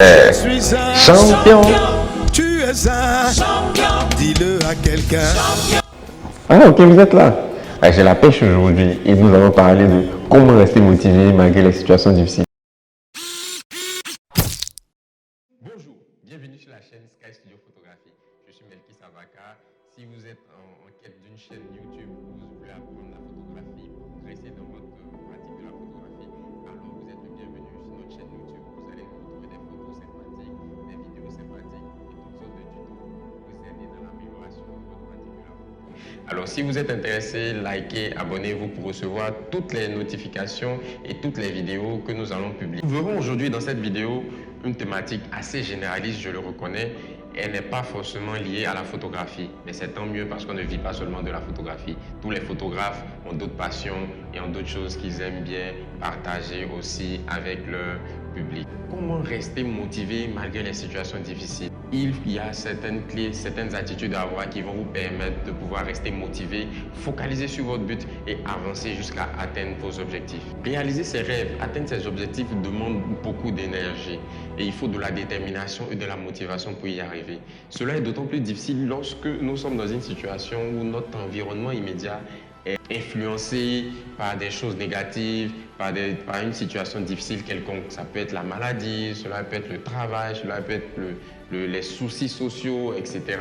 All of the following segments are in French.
Je suis un champion. Tu es un champion. Dis-le à quelqu'un. Ah ok, vous êtes là. Ah, j'ai la pêche aujourd'hui et nous allons parler de comment rester motivé malgré les situations difficiles. Bonjour, bienvenue sur la chaîne Sky Studio Photographie. Je suis Melki Savaka. Si vous êtes en quête d'une chaîne YouTube où vous voulez apprendre la photographie, progresser dans votre pratique de la photographie, alors vous êtes le bienvenu sur notre chaîne YouTube. Vous allez retrouver des photos sympathiques, des vidéos sympathiques et toutes sortes de tutos pour vous aider dans l'amélioration de votre pratique de la photographie. Alors si vous êtes intéressé, likez, abonnez-vous pour recevoir toutes les notifications et toutes les vidéos que nous allons publier. Nous verrons aujourd'hui dans cette vidéo une thématique assez généraliste, je le reconnais. Elle n'est pas forcément liée à la photographie, mais c'est tant mieux parce qu'on ne vit pas seulement de la photographie. Tous les photographes ont d'autres passions et ont d'autres choses qu'ils aiment bien partager aussi avec leur public. Comment rester motivé malgré les situations difficiles? Il y a certaines clés, certaines attitudes à avoir qui vont vous permettre de pouvoir rester motivé, focaliser sur votre but et avancer jusqu'à atteindre vos objectifs. Réaliser ses rêves, atteindre ses objectifs demande beaucoup d'énergie et il faut de la détermination et de la motivation pour y arriver. Cela est d'autant plus difficile lorsque nous sommes dans une situation où notre environnement immédiat est influencé par des choses négatives, par une situation difficile quelconque. Ça peut être la maladie, cela peut être le travail, cela peut être les soucis sociaux, etc.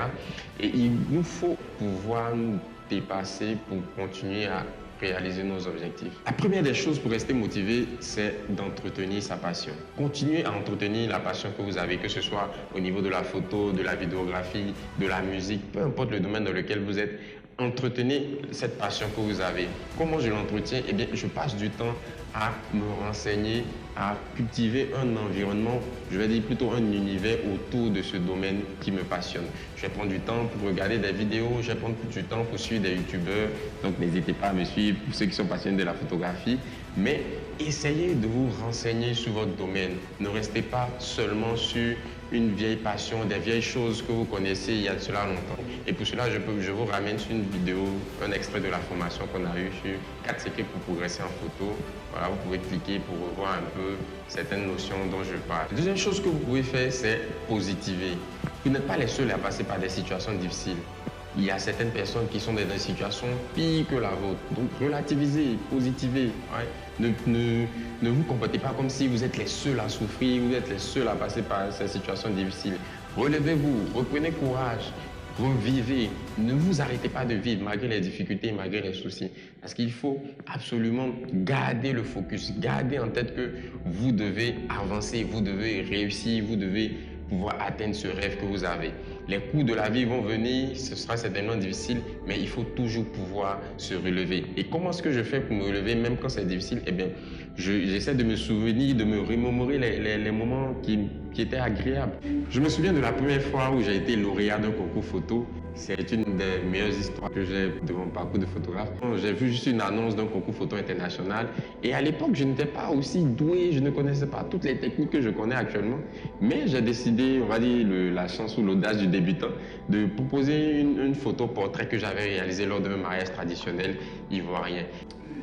Et il nous faut pouvoir nous dépasser pour continuer à réaliser nos objectifs. La première des choses pour rester motivé, c'est d'entretenir sa passion. Continuez à entretenir la passion que vous avez, que ce soit au niveau de la photo, de la vidéographie, de la musique, peu importe le domaine dans lequel vous êtes. Entretenez cette passion que vous avez. Comment je l'entretiens? Eh bien, je passe du temps à me renseigner, à cultiver un environnement, je vais dire plutôt un univers autour de ce domaine qui me passionne. Je vais prendre du temps pour regarder des vidéos, je vais prendre du temps pour suivre des youtubeurs. Donc, n'hésitez pas à me suivre pour ceux qui sont passionnés de la photographie. Mais essayez de vous renseigner sur votre domaine. Ne restez pas seulement sur une vieille passion, des vieilles choses que vous connaissez il y a de cela longtemps. Et pour cela, je vous ramène sur une vidéo, un extrait de la formation qu'on a eu sur 4 secrets pour progresser en photo. Voilà, vous pouvez cliquer pour revoir un peu certaines notions dont je parle. La deuxième chose que vous pouvez faire, c'est positiver. Vous n'êtes pas les seuls à passer par des situations difficiles. Il y a certaines personnes qui sont dans des situations pires que la vôtre. Donc, relativisez, positivez. Ouais. Ne vous comportez pas comme si vous êtes les seuls à souffrir, vous êtes les seuls à passer par ces situations difficiles. Relevez-vous, reprenez courage, revivez. Ne vous arrêtez pas de vivre malgré les difficultés, malgré les soucis. Parce qu'il faut absolument garder le focus, garder en tête que vous devez avancer, vous devez réussir, vous devez pouvoir atteindre ce rêve que vous avez. Les coups de la vie vont venir, ce sera certainement difficile, mais il faut toujours pouvoir se relever. Et comment est-ce que je fais pour me relever même quand c'est difficile? Eh bien, j'essaie de me souvenir, de me remémorer les moments qui étaient agréables. Je me souviens de la première fois où j'ai été lauréat d'un concours photo. C'est une des meilleures histoires que j'ai de mon parcours de photographe. J'ai vu juste une annonce d'un concours photo international et à l'époque, je n'étais pas aussi doué, je ne connaissais pas toutes les techniques que je connais actuellement. Mais j'ai décidé, on va dire, la chance ou l'audace du débutant, de proposer une photo portrait que j'avais réalisée lors d'un mariage traditionnel ivoirien.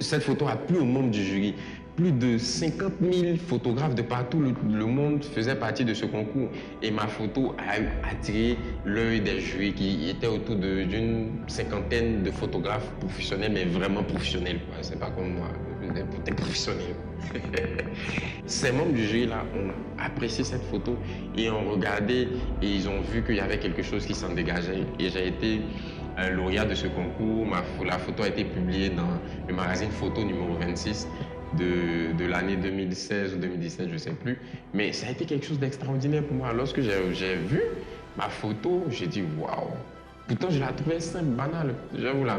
Cette photo a plu aux membres du jury. Plus de 50 000 photographes de partout le monde faisaient partie de ce concours. Et ma photo a attiré l'œil des jurys qui étaient autour d'une cinquantaine de photographes professionnels, mais vraiment professionnels. C'est pas comme moi, des professionnels. Ces membres du jury-là ont apprécié cette photo et ont regardé et ils ont vu qu'il y avait quelque chose qui s'en dégageait. Et j'ai été lauréat de ce concours. La photo a été publiée dans le magazine Photo numéro 26. De l'année 2016 ou 2017, je ne sais plus. Mais ça a été quelque chose d'extraordinaire pour moi. Lorsque j'ai vu ma photo, j'ai dit waouh. Pourtant, je la trouvais simple, banale. Je vais vous la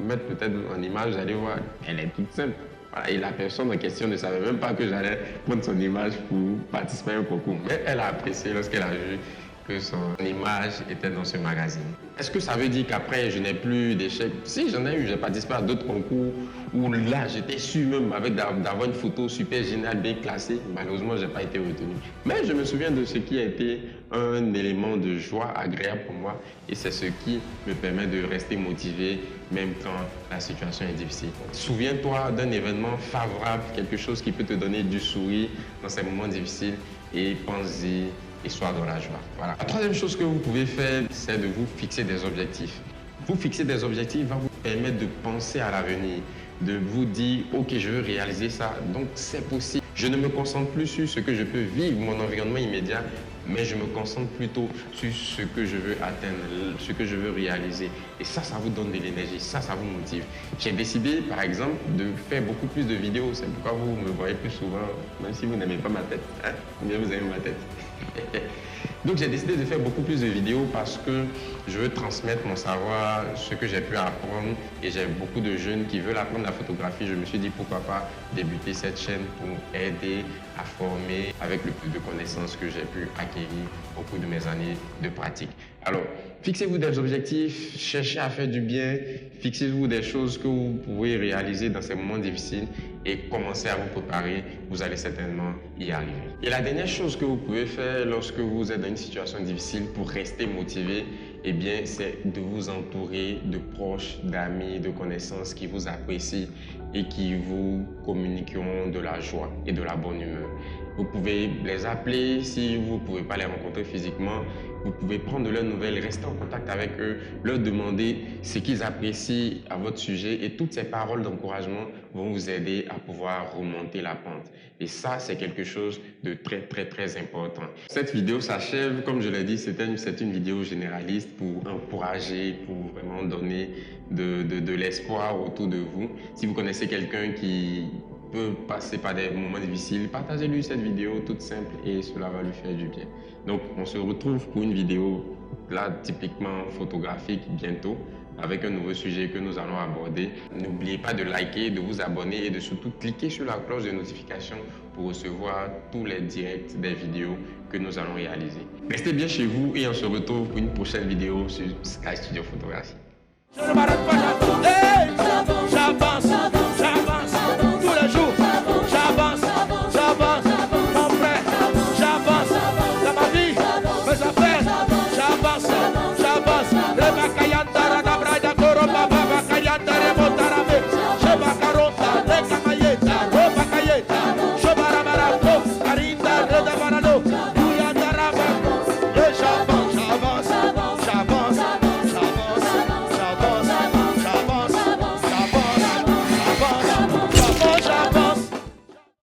mettre peut-être en image, vous allez voir, elle est toute simple. Voilà, et la personne en question ne savait même pas que j'allais prendre son image pour participer à un concours. Mais elle a apprécié lorsqu'elle a vu que son image était dans ce magazine. Est-ce que ça veut dire qu'après, je n'ai plus d'échecs? Si, j'en ai eu, j'ai participé à d'autres concours où là, j'étais sûr même d'avoir une photo super géniale, bien classée. Malheureusement, je n'ai pas été retenu. Mais je me souviens de ce qui a été un élément de joie agréable pour moi et c'est ce qui me permet de rester motivé même quand la situation est difficile. Souviens-toi d'un événement favorable, quelque chose qui peut te donner du sourire dans ces moments difficiles et pense-y et sois dans la joie. Voilà. La troisième chose que vous pouvez faire, c'est de vous fixer des objectifs. Vous fixer des objectifs va vous permettre de penser à l'avenir, de vous dire « Ok, je veux réaliser ça, donc c'est possible ». Je ne me concentre plus sur ce que je peux vivre, mon environnement immédiat, mais je me concentre plutôt sur ce que je veux atteindre, ce que je veux réaliser. Et ça vous donne de l'énergie, ça vous motive. J'ai décidé, par exemple, de faire beaucoup plus de vidéos. C'est pourquoi vous me voyez plus souvent, même si vous n'aimez pas ma tête. Hein? Bien, vous aimez ma tête. Donc j'ai décidé de faire beaucoup plus de vidéos parce que je veux transmettre mon savoir, ce que j'ai pu apprendre, et j'ai beaucoup de jeunes qui veulent apprendre la photographie. Je me suis dit pourquoi pas débuter cette chaîne pour aider à former avec le plus de connaissances que j'ai pu acquérir au cours de mes années de pratique. Alors, fixez-vous des objectifs, cherchez à faire du bien, fixez-vous des choses que vous pouvez réaliser dans ces moments difficiles et commencez à vous préparer, vous allez certainement y arriver. Et la dernière chose que vous pouvez faire lorsque vous êtes dans une situation difficile pour rester motivé, eh bien, c'est de vous entourer de proches, d'amis, de connaissances qui vous apprécient et qui vous communiqueront de la joie et de la bonne humeur. Vous pouvez les appeler si vous ne pouvez pas les rencontrer physiquement. Vous pouvez prendre de leurs nouvelles, rester en contact avec eux, leur demander ce qu'ils apprécient à votre sujet et toutes ces paroles d'encouragement vont vous aider à pouvoir remonter la pente. Et ça, c'est quelque chose de très important. Cette vidéo s'achève, comme je l'ai dit, c'est une vidéo généraliste pour encourager, pour vraiment donner de l'espoir autour de vous. Si vous connaissez quelqu'un qui peut passer par des moments difficiles, partagez-lui cette vidéo toute simple et cela va lui faire du bien. Donc, on se retrouve pour une vidéo là typiquement photographique bientôt avec un nouveau sujet que nous allons aborder. N'oubliez pas de liker, de vous abonner et de surtout cliquer sur la cloche de notification pour recevoir tous les directs des vidéos que nous allons réaliser. Restez bien chez vous et on se retrouve pour une prochaine vidéo sur Sky Studio Photographie.